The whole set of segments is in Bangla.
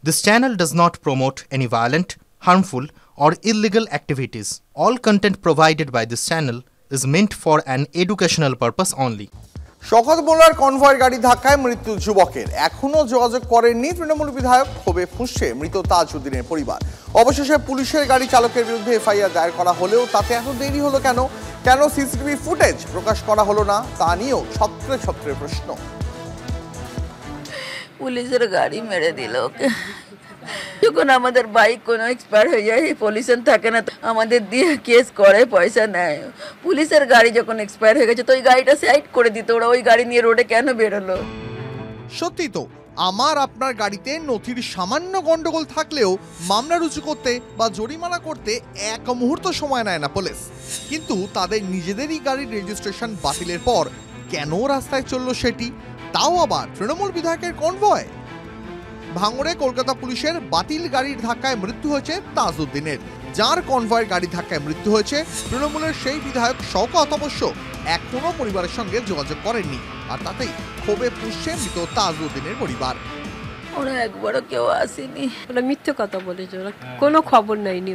This channel does not promote any violent, harmful, or illegal activities. All content provided by this channel is meant for an educational purpose only. Shawkat মোল্লার কনভয়ের গাড়ি ধাক্কায় মৃত্যু যুবকের, এখনো যোগাযোগ করেননি তৃণমূল বিধায়ক। ক্ষোভে ফুঁসছে মৃত তাজউদ্দিনের পরিবার। অবশেষে পুলিশের গাড়ি চালকের বিরুদ্ধে এফআইআর দায়ের করা হলেও তাতে এত দেরি হলো কেন? কেন সিসিটিভি ফুটেজ প্রকাশ করা হলো না, তা নিয়েও ছত্রে ছত্রে প্রশ্ন। পুলিশের গাড়ি মেরে দিল ওকে। যখন আমাদের বাইক কোনো এক্সপায়ার হয়ে যায়, পলিউশন থাকে না, আমাদের দিয়ে কেস করে, পয়সা নেয়। পুলিশের গাড়ি যখন এক্সপায়ার হয়ে গেছে তো ওই গাড়িটা সাইড করে দিত, ওরা ওই গাড়ি নিয়ে রোডে কেন বেরোলো? সত্যি তো, আমার আপনার গাড়িতে নথির সামান্য গন্ডগোল থাকলেও মামলা রুজু করতে বা জরিমানা করতে এক মুহূর্ত সময় নেয় না পুলিশ। কিন্তু তাদের নিজেদেরই গাড়ির রেজিস্ট্রেশন বাতিলের পর কেন রাস্তায় চললো সেটি, তাও আবার তৃণমূল বিধায়কের কনভয়। ভাঙড়ে কলকাতা পুলিশের বাতিল গাড়ির ধাক্কায় মৃত্যু হয়েছে তাজউদ্দিনের। যার কনভয়ের গাড়ি ধাক্কায় মৃত্যু হয়েছে তৃণমূলের সেই বিধায়ক শওকত অবশ্য এখনো পরিবারের সঙ্গে যোগাযোগ করেননি, আর তাতেই ক্ষোভে ফুঁসছে মৃত তাজউদ্দিনের পরিবার। ওরা একবারও কেউ আসেনি, ওরা মিথ্যে কথা বলেছে, ওরা কোনো খবর নেয়নি।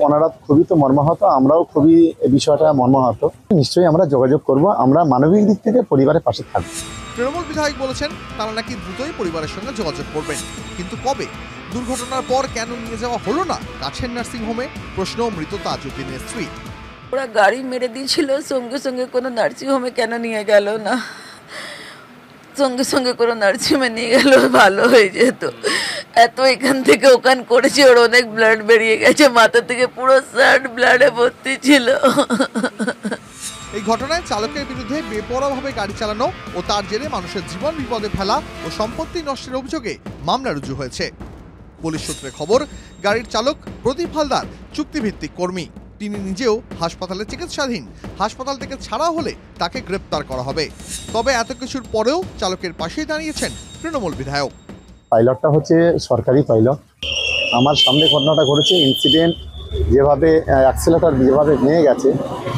ওনারা খুবই তো মর্মাহত, আমরাও খুবই বিষয়টা মর্মাহত। নিশ্চয়ই আমরা যোগাযোগ করব, আমরা মানবিক দিক থেকে পরিবারের পাশে থাকবো। তৃণমূল বিধায়ক বলেছেন তারা নাকি দ্রুতই পরিবারের সঙ্গে যোগাযোগ করবেন, কিন্তু কবে? দুর্ঘটনার পর কেন নিয়ে যাওয়া হলো না কাছের নার্সিং হোমে? প্রশ্ন মৃত তাজউদ্দিনের স্ত্রী। ওরা গাড়ি মেরে দিয়েছিল, সঙ্গে সঙ্গে কোনো নার্সিং হোমে কেন নিয়ে গেল না? সঙ্গে সঙ্গে কোনো নার্সিং হোমে নিয়ে গেল ভালো হয়ে যেত। এত এখান থেকে ওখান করেছে, ওর অনেক ব্লাড বেরিয়ে গেছে, মাথা থেকে পুরো শার্ট ব্লাডে ভর্তি ছিল। এই ঘটনায় চালকের বিরুদ্ধে বেপরোয়াভাবে গাড়ি চালানো ও তার জেরে মানুষের জীবন বিপদে ফেলা ও সম্পত্তি নষ্টের অভিযোগে মামলা রুজু হয়েছে। পুলিশ সূত্রে খবর, গাড়ির চালক প্রদীপ হালদার চুক্তিভিত্তিক কর্মী। তিনি নিজেও হাসপাতালে চিকিৎসাধীন। হাসপাতাল থেকে ছাড়া হলে তাকে গ্রেপ্তার করা হবে। তবে এত কিছুর পরেও চালকের পাশেই দাঁড়িয়েছেন তৃণমূল বিধায়ক। পাইলটটা হচ্ছে সরকারি পাইলট। আমার সামনে ঘটনাটা ঘটেছে, ইনসিডেন্ট যেভাবে অ্যাক্সিলারেটর যেভাবে নিয়ে গেছে,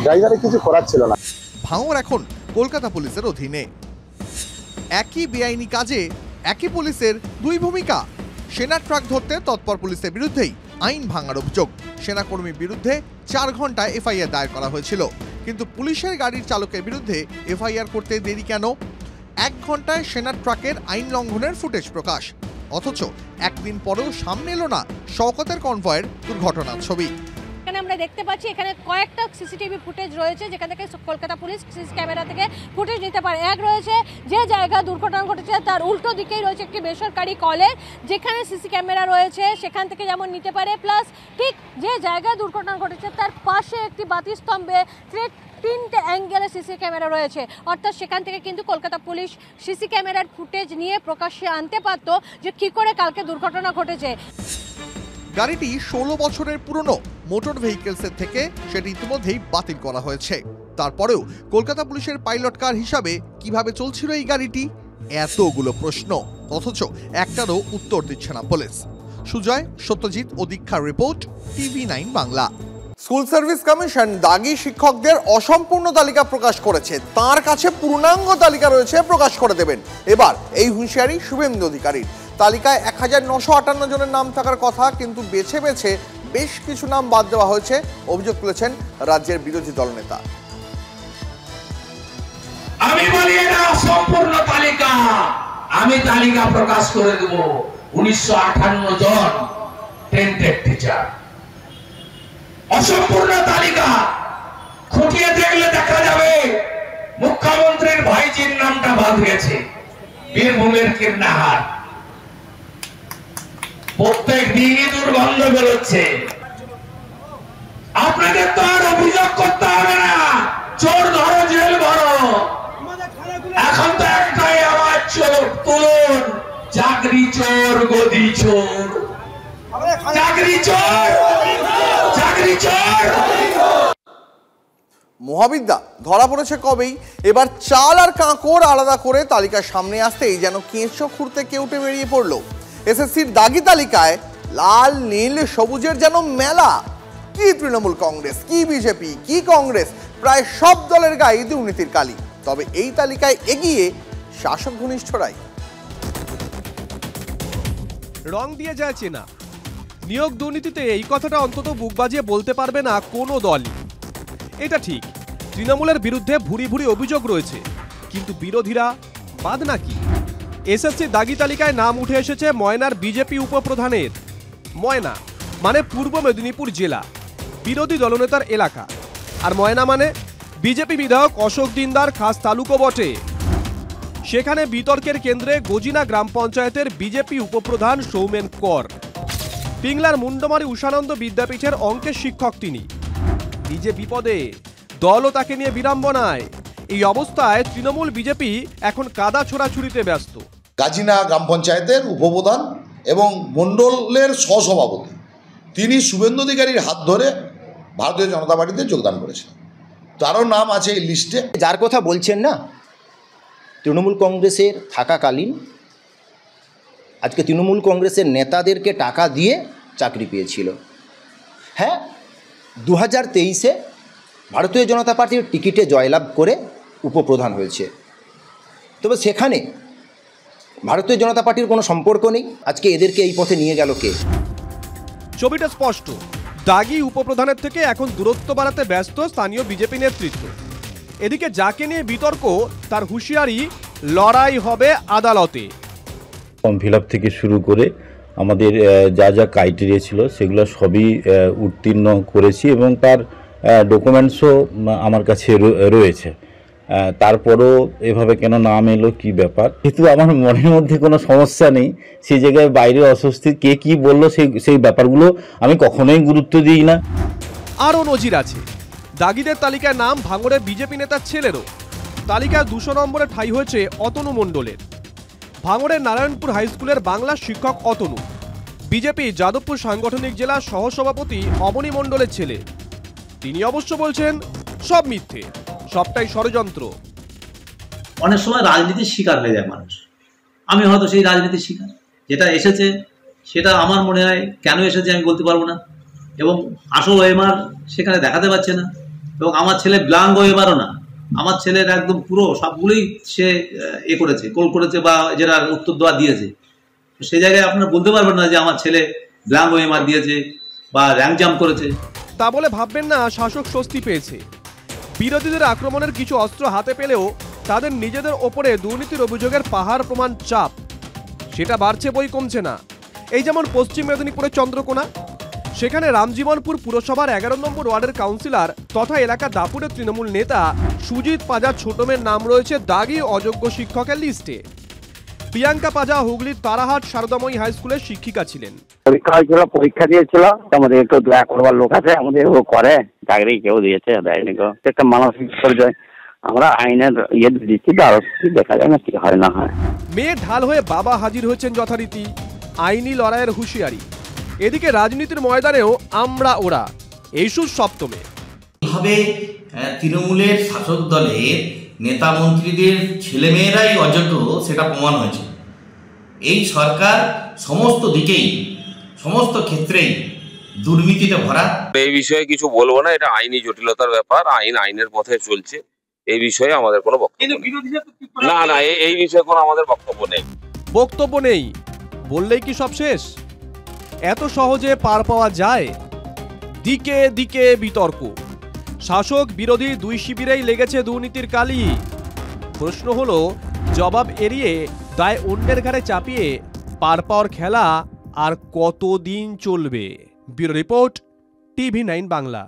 ড্রাইভারের কিছু করার ছিল না। ভাঙড় এখন কলকাতা পুলিশের অধীনে। একই বেআইনি কাজে একই পুলিশের দুই ভূমিকা। সেনা ট্রাক ধরতে তৎপর পুলিশের বিরুদ্ধেই আইন ভাঙার অভিযোগ। সেনাকর্মীর বিরুদ্ধে 4 ঘন্টায় এফআইআর দায়ের করা হয়েছিল, কিন্তু পুলিশের গাড়ির চালকের বিরুদ্ধে এফআইআর করতে দেরি কেন? 1 ঘন্টায় সেনা ট্রাকের আইন লঙ্ঘনের ফুটেজ প্রকাশ, অথচ একদিন পরেও সামনে এলো না শওকতের কনভয়ের দুর্ঘটনার ছবি। এখানে আমরা দেখতে পাচ্ছি এখানে কয়েকটা সিসিটিভি ফুটেজ রয়েছে, যেখান থেকে কলকাতা পুলিশ সিসি ক্যামেরা থেকে ফুটেজ নিতে পারে। এক রয়েছে যে জায়গা দুর্ঘটনা ঘটেছে তার উল্টো দিকেই রয়েছে একটি বেসরকারি কলেজ, যেখানে সিসি ক্যামেরা রয়েছে, সেখান থেকে যেমন নিতে পারে। প্লাস ঠিক যে জায়গায় দুর্ঘটনা ঘটেছে তার পাশে একটি বাতিস্তম্ভে 3টে অ্যাঙ্গেলে সিসি ক্যামেরা রয়েছে। অর্থাৎ সেখান থেকে কিন্তু কলকাতা পুলিশ সিসি ক্যামেরার ফুটেজ নিয়ে প্রকাশ্যে আনতে পারত যে কি করে কালকে দুর্ঘটনা ঘটেছে। গাড়িটি 16 বছরের পুরনো মোটর ভেহিকেলসের থেকে সেটি ইতিমধ্যেই বাতিল করা হয়েছে। তারপরেও কলকাতা পুলিশের পাইলট কার হিসাবে কিভাবে চলছিল এই গাড়িটি? এতগুলো প্রশ্ন, অথচ একটারও উত্তর দিচ্ছে না পুলিশ। সুজয়, সত্যজিৎ ও দীক্ষার report, TV9 Bangla. School service commission দাগি শিক্ষকদের অসম্পূর্ণ তালিকা প্রকাশ করেছে। তার কাছে পূর্ণাঙ্গ তালিকা রয়েছে, প্রকাশ করে দেবেন। এবার এই হুঁশিয়ারি শুভেন্দু অধিকারীর। তালিকায় 1958 জনের নাম থাকার কথা, কিন্তু বেছে বেছে বেশ কিছু নাম বাদ দেওয়া হয়েছে, অভিযোগ তুলেছেন রাজ্যের বিরোধী দলনেতা। আমি বলি এটা অসম্পূর্ণ তালিকা, আমি তালিকা প্রকাশ করে দেব। 1958 জন টেন্টেড টিচার, অসম্পূর্ণ তালিকা। খুঁটিয়ে দেখলে দেখা যাবে মুখ্যমন্ত্রীর ভাইজির নামটা বাদ গেছে, বীরভূমের কীর্ণাহার। প্রত্যেক দিনই দুর্গন্ধ বেরোচ্ছে। আপনাদের তো আর অভিযোগ করতে হবে না, চোর ধরো জেল ভরো। এখন তো একটাই আওয়াজ, চোর তুলুন, চাকরি চোর, গদি চোর, চাকরি চোর, চাকরি চোর। মহাবিদ্যা ধরা পড়েছে কবেই। এবার চাল আর কাঁকড় আলাদা করে তালিকার সামনে আসতেই যেন কেঁচো খুঁড়তে কেউটে বেরিয়ে পড়লো। এসএসসির দাগি তালিকায় লাল, নীল, সবুজের যেন মেলা। কি তৃণমূল কংগ্রেস, কি বিজেপি, কি কংগ্রেস, প্রায় সব দলের গায়ে দুর্নীতির কালি। তবে এই তালিকায় এগিয়ে শাসক ঘনিষ্ঠরাই। রং দিয়ে যায় চেনা। নিয়োগ দুর্নীতিতে এই কথাটা অন্তত বুক বাজিয়ে বলতে পারবে না কোনো দলই। এটা ঠিক, তৃণমূলের বিরুদ্ধে ভুরি ভুরি অভিযোগ রয়েছে, কিন্তু বিরোধীরা বাদ নাকি? এসএসসি দাগি তালিকায় নাম উঠে এসেছে ময়নার বিজেপি উপপ্রধানের। ময়না মানে পূর্ব মেদিনীপুর জেলা, বিরোধী দলনেতার এলাকা। আর ময়না মানে বিজেপি বিধায়ক অশোক দিনদার খাস তালুকও বটে। সেখানে বিতর্কের কেন্দ্রে গজিনা গ্রাম পঞ্চায়েতের বিজেপি উপপ্রধান সৌমেন কর। পিংলার মুন্ডমারি উষানন্দ বিদ্যাপীঠের অঙ্কের শিক্ষক তিনি। নিজে বিপদে, দলও তাকে নিয়ে বিড়ম্বনায়। এই অবস্থায় তৃণমূল বিজেপি এখন কাদা ছোড়াছুড়িতে ব্যস্ত। গাজিনা গ্রাম পঞ্চায়েতের উপপ্রধান এবং মণ্ডলের সহসভাপতি তিনি শুভেন্দু অধিকারীর হাত ধরে ভারতীয় জনতা পার্টিতে যোগদান করেছেন। তারও নাম আছে এই লিস্টে। যার কথা বলছেন না, তৃণমূল কংগ্রেসের থাকাকালীন আজকে তৃণমূল কংগ্রেসের নেতাদেরকে টাকা দিয়ে চাকরি পেয়েছিল। হ্যাঁ, 2023-এ ভারতীয় জনতা পার্টির টিকিটে জয়লাভ করে উপপ্রধান হয়েছে। তবে সেখানে ভারতীয় জনতা পার্টির কোনো সম্পর্ক নেই। আজকে এদেরকে এই পথে নিয়ে গেল কে? ছবিটা স্পষ্ট, দাগি উপপ্রধানের থেকে এখন দূরত্ব বাড়াতে ব্যস্ত স্থানীয় বিজেপি নেতৃত্ব। এদিকে যাকে নিয়ে বিতর্ক তার হুঁশিয়ারি, লড়াই হবে আদালতে। ফর্ম ফিল আপ থেকে শুরু করে আমাদের যা যা ক্রাইটেরিয়া ছিল সেগুলো সবই উত্তীর্ণ করেছি এবং তার ডকুমেন্টসও আমার কাছে রয়েছে। তারপরও এভাবে কেন নাম এলো, কি ব্যাপার? কিন্তু আমার মনের মধ্যে কোনো সমস্যা নেই। সেই জায়গায় বাইরে অস্বস্তি কে কি বললো সেই ব্যাপারগুলো আমি কখনোই গুরুত্ব দিই না। আরও নজির আছে, দাগিদের তালিকায় নাম ভাঙড়ের বিজেপি নেতার ছেলেরও। তালিকায় 200 নম্বরে ঠাঁই হয়েছে অতনু মণ্ডলের। ভাঙড়ের নারায়ণপুর হাই স্কুলের বাংলা শিক্ষক অতনু বিজেপি যাদবপুর সাংগঠনিক জেলার সহসভাপতি অবনী মণ্ডলের ছেলে। তিনি অবশ্য বলছেন সব মিথ্যে, সবটাই ষড়যন্ত্র। অনেক সময় রাজনীতির শিকার হয়ে যায় মানুষ। আমি হয়তো সেই রাজনীতির শিকার। যেটা এসেছে সেটা আমার মনে হয় কেন এসেছে আমি বলতে পারবো না, এবং আসল ওএমআর সেখানে দেখাতে পারছে না। এবং আমার ছেলে ব্লাঙ্ক ওএমআরও না, আমার ছেলের একদম পুরো সবগুলোই সে করেছে, কোল করেছে বা যেটা উত্তর দেওয়া দিয়েছে। সেই জায়গায় আপনারা বলতে পারবেন না যে আমার ছেলে ব্লাঙ্ক ওএমআর দিয়েছে বা র্যাঙ্ক জাম্প করেছে। তা বলে ভাববেন না শাসক স্বস্তি পেয়েছে। বিরোধীদের আক্রমণের কিছু অস্ত্র হাতে পেলেও তাদের নিজেদের ওপরে দুর্নীতির অভিযোগের পাহাড় প্রমাণ চাপ সেটা বাড়ছে বই কমছে না। এই যেমন পশ্চিম মেদিনীপুরের চন্দ্রকোনা, সেখানে রামজীবনপুর পুরসভার 11 নম্বর ওয়ার্ডের কাউন্সিলর তথা এলাকা দাপুরের তৃণমূল নেতা সুজিত পাজা ছোটমের নাম রয়েছে দাগি অযোগ্য শিক্ষকের লিস্টে। প্রিয়াঙ্কা পাজা হুগলির তারাহাট শারদাময়ী হাই স্কুলের শিক্ষিকা ছিলেন। পরীক্ষা দিয়েছিল, আমাদের একটু দয়া করবার লোক আছে, আমাদের ও করে চাকরি কেউ দিয়েছে, দেয়নি। একটা মানসিক পর্যায়ে আমরা আইনের দিচ্ছি, দেখা যায় না কি হয় না হয়। মেয়ে ঢাল হয়ে বাবা হাজির হয়েছেন যথারীতি, আইনি লড়াইয়ের হুঁশিয়ারি। এদিকে রাজনীতির ময়দানেও আমরা ওরা এই সুর সপ্তমে। এইভাবে তৃণমূলের শাসক দলের নেতা মন্ত্রীদের ছেলেমেয়েরাই অযোগ্য সেটা প্রমাণ হয়েছে। এই সরকার সমস্ত দিকেই সমস্ত ক্ষেত্রেই দুর্নীতিতে ভরা। এই বিষয়ে কিছু বলবো না, এটা আইনি জটিলতার ব্যাপার, আইনের পথে চলছে। এই বিষয়ে আমাদের কোনো বক্তব্য না, এই বিষয়ে কোনো আমাদের বক্তব্য নেই। বললেই কি সব শেষ? এত সহজে পার পাওয়া যায়? দিকে দিকে বিতর্ক, শাসক বিরোধী দুই শিবিরেই লেগেছে দুর্নীতির কালি। প্রশ্ন হলো, জবাব এড়িয়ে দায় অন্যের ঘাড়ে চাপিয়ে পার পাওয়ার খেলা আর কতদিন চলবে? Bureau report, TV9 Bangla.